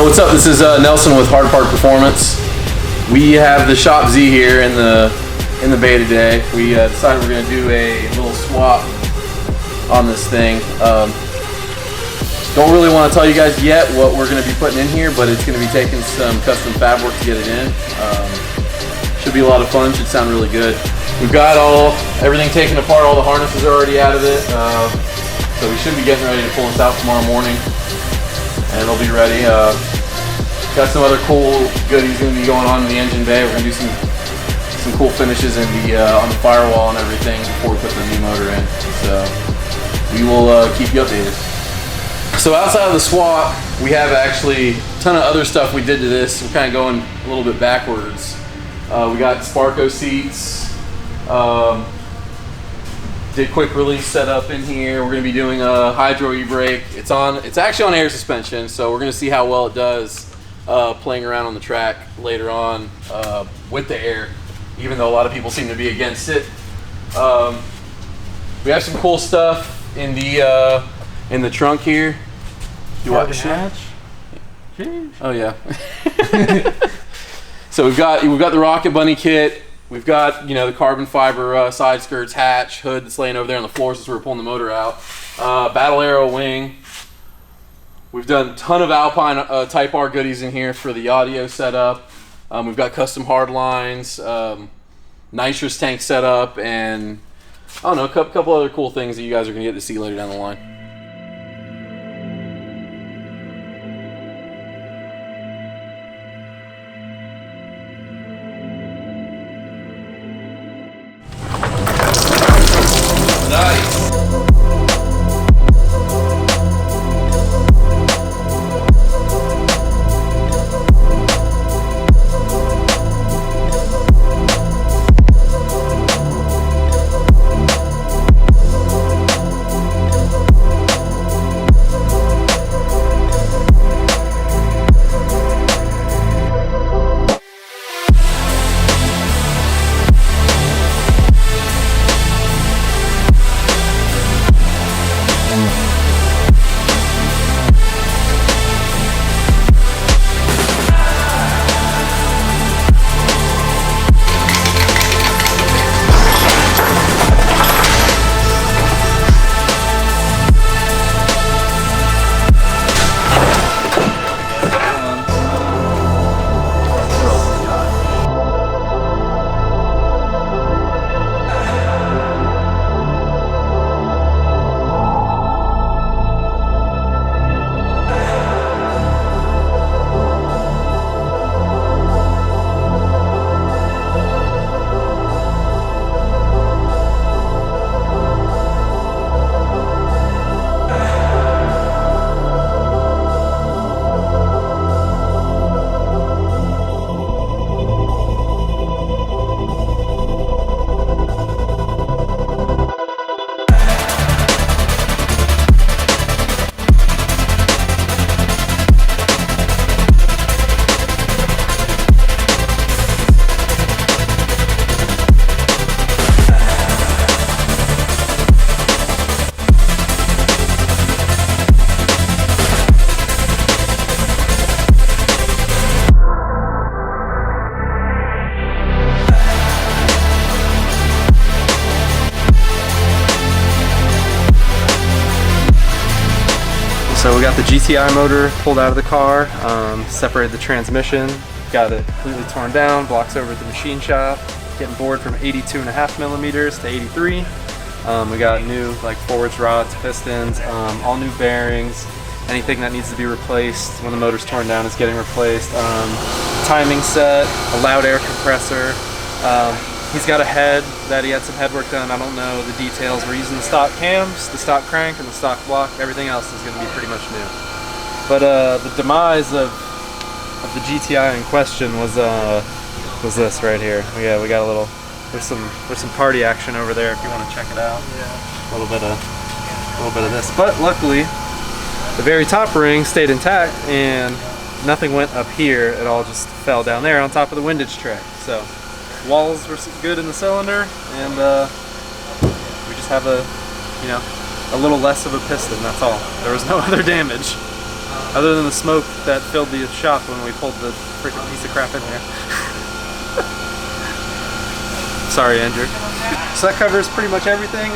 What's up? This is Nelson with Hard Part Performance. We have the Shop Z here in the bay today. We decided we're going to do a little swap on this thing. Don't really want to tell you guys yet what we're going to be putting in here, but it's going to be taking some custom fab work to get it in. Should be a lot of fun. Should sound really good. We've got everything taken apart. All the harnesses are already out of it, so we should be getting ready to pull this out tomorrow morning, and it'll be ready. Got some other cool goodies going to be going on in the engine bay. We're going to do some cool finishes in on the firewall and everything before we put the new motor in. So we will keep you updated. So outside of the swap, we have actually a ton of other stuff we did to this. We're kind of going a little bit backwards. We got Sparco seats. Did quick release setup in here. We're going to be doing a hydro e-brake. It's actually on air suspension, so we're going to see how well it does playing around on the track later on with the air, even though a lot of people seem to be against it. We have some cool stuff in the trunk here. You want to hatch? Oh yeah. So we've got the Rocket Bunny kit. We've got the carbon fiber side skirts, hatch, hood that's laying over there on the floor since we were pulling the motor out. Battle Arrow wing. We've done a ton of Alpine Type R goodies in here for the audio setup. We've got custom hard lines, nitrous tank setup, and I don't know, a couple other cool things that you guys are going to get to see later down the line. So we got the GTI motor pulled out of the car, separated the transmission, got it completely torn down, blocks over at the machine shop, getting bored from 82.5 millimeters to 83. We got new forwards rods, pistons, all new bearings, anything that needs to be replaced when the motor's torn down is getting replaced. Timing set, a loud air compressor. He's got a head that he had some head work done. I don't know the details. We're using the stock cams, the stock crank, and the stock block. Everything else is going to be pretty much new. But the demise of the GTI in question was this right here. We got a little. There's some party action over there if you want to check it out. Yeah. A little bit of this. But luckily, the very top ring stayed intact and nothing went up here. It all just fell down there on top of the windage tray. So. Walls were good in the cylinder, and we just have a little less of a piston, that's all. There was no other damage. Other than the smoke that filled the shop when we pulled the freaking piece of crap in here. Sorry, Andrew. So that covers pretty much everything.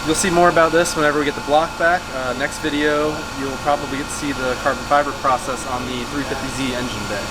You'll see more about this whenever we get the block back. Next video, you'll probably get to see the carbon fiber process on the 350Z engine bay.